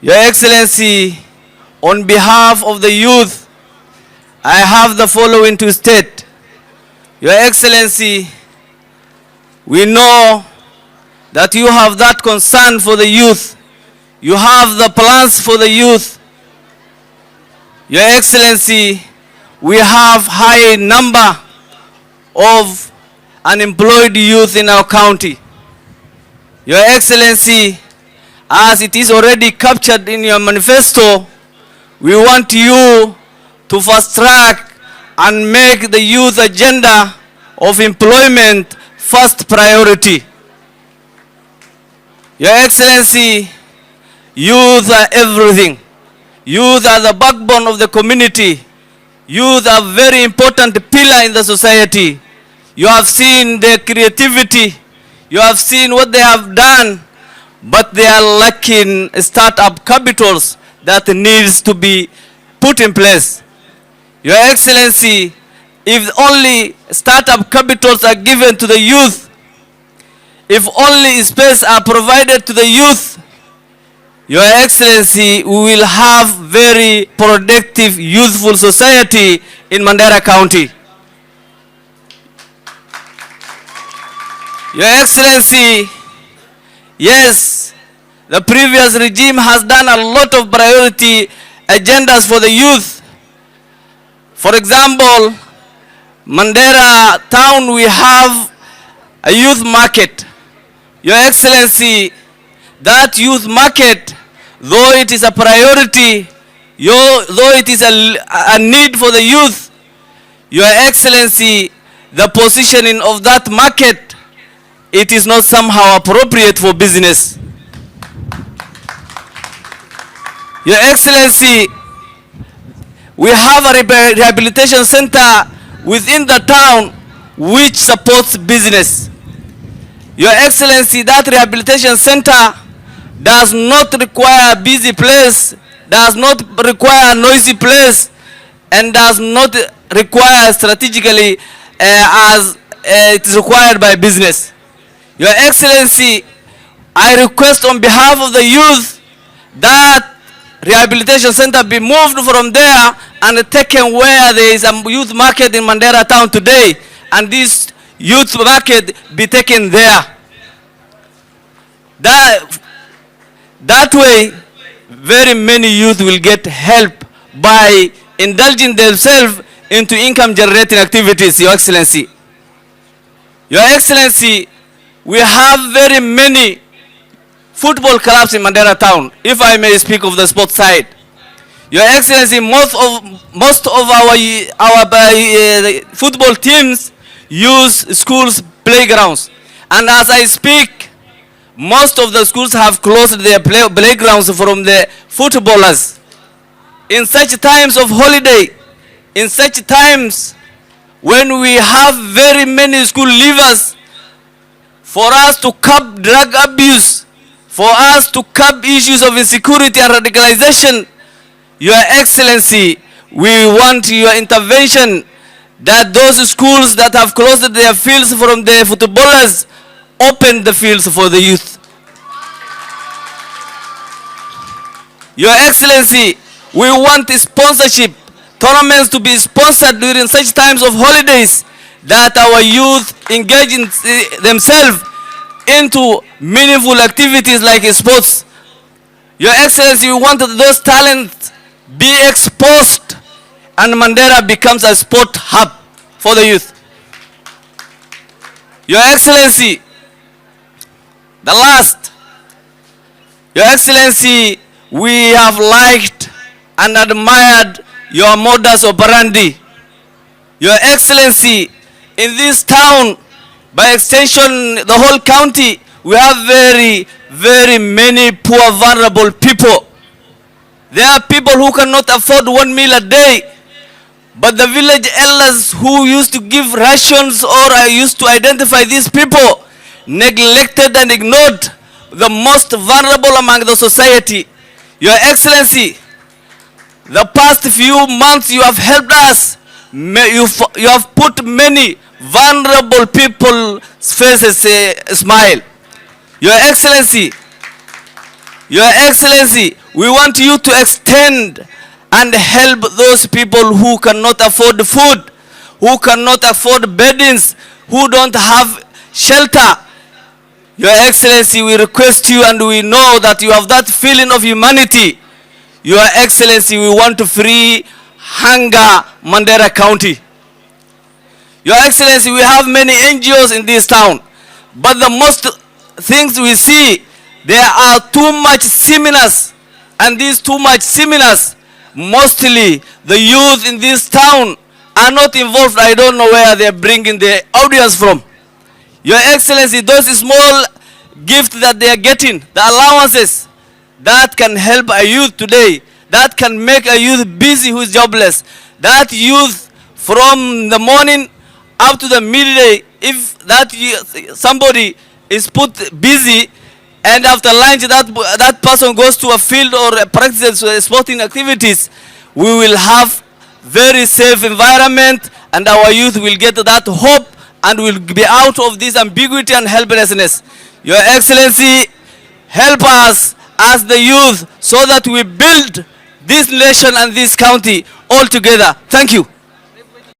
Your Excellency, on behalf of the youth, I have the following to state. Your Excellency, we know that you have that concern for the youth. You have the plans for the youth. Your Excellency, we have high number of unemployed youth in our county. Your Excellency, as it is already captured in your manifesto, we want you to fast track and make the youth agenda of employment first priority. Your Excellency, youth are everything. Youth are the backbone of the community. Youth are a very important pillar in the society. You have seen their creativity. You have seen what they have done, but they are lacking startup capitals that needs to be put in place. Your Excellency, if only startup capitals are given to the youth, if only space are provided to the youth, Your Excellency, we will have very productive, youthful society in Mandera County. Your Excellency, yes, the previous regime has done a lot of priority agendas for the youth. For example, Mandera town, we have a youth market. Your Excellency, that youth market, though it is a priority, though it is a need for the youth, Your Excellency, the positioning of that market, it is not somehow appropriate for business. Your Excellency, we have a rehabilitation center within the town which supports business. Your Excellency, that rehabilitation center does not require a busy place, does not require a noisy place, and does not require strategically as it is required by business. Your Excellency, I request on behalf of the youth that rehabilitation center be moved from there and taken where there is a youth market in Mandera town today, and this youth market be taken there. That way, very many youth will get help by indulging themselves into income generating activities, Your Excellency. Your Excellency, we have very many football clubs in Mandera town, if I may speak of the sports side. Your Excellency, most of our football teams use schools' playgrounds. And as I speak, most of the schools have closed their playgrounds from the footballers. In such times of holiday, in such times when we have very many school leavers, for us to curb drug abuse, for us to curb issues of insecurity and radicalization, Your Excellency, we want your intervention that those schools that have closed their fields from the footballers open the fields for the youth. Your Excellency, we want sponsorship, tournaments to be sponsored during such times of holidays, that our youth engage in themselves into meaningful activities like sports. Your Excellency, we want those talents be exposed and Mandera becomes a sport hub for the youth. Your Excellency, the last, Your Excellency, we have liked and admired your modus operandi. Your Excellency, in this town, by extension the whole county, we have very, very many poor, vulnerable people. There are people who cannot afford 1 meal a day, but the village elders who used to give rations or used to identify these people neglected and ignored the most vulnerable among the society. Your Excellency, the past few months you have helped us. You have put many vulnerable people's faces a smile. Your Excellency, We want you to extend and help those people who cannot afford food, who cannot afford beddings, who don't have shelter. Your Excellency, we request you, and we know that you have that feeling of humanity. Your Excellency, we want to free hunger Mandera County. Your Excellency, we have many NGOs in this town, but the most things we see, there are too much seminars, and these too much seminars, mostly the youth in this town are not involved. I don't know where they're bringing the audience from. Your Excellency, those small gifts that they are getting, the allowances, that can help a youth today, that can make a youth busy who is jobless. That youth from the morning up to the midday, if that somebody is put busy, and after lunch that person goes to a field or practices sporting activities, we will have very safe environment, and our youth will get that hope and will be out of this ambiguity and helplessness. Your Excellency, help us as the youth so that we build this nation and this county all together. Thank you.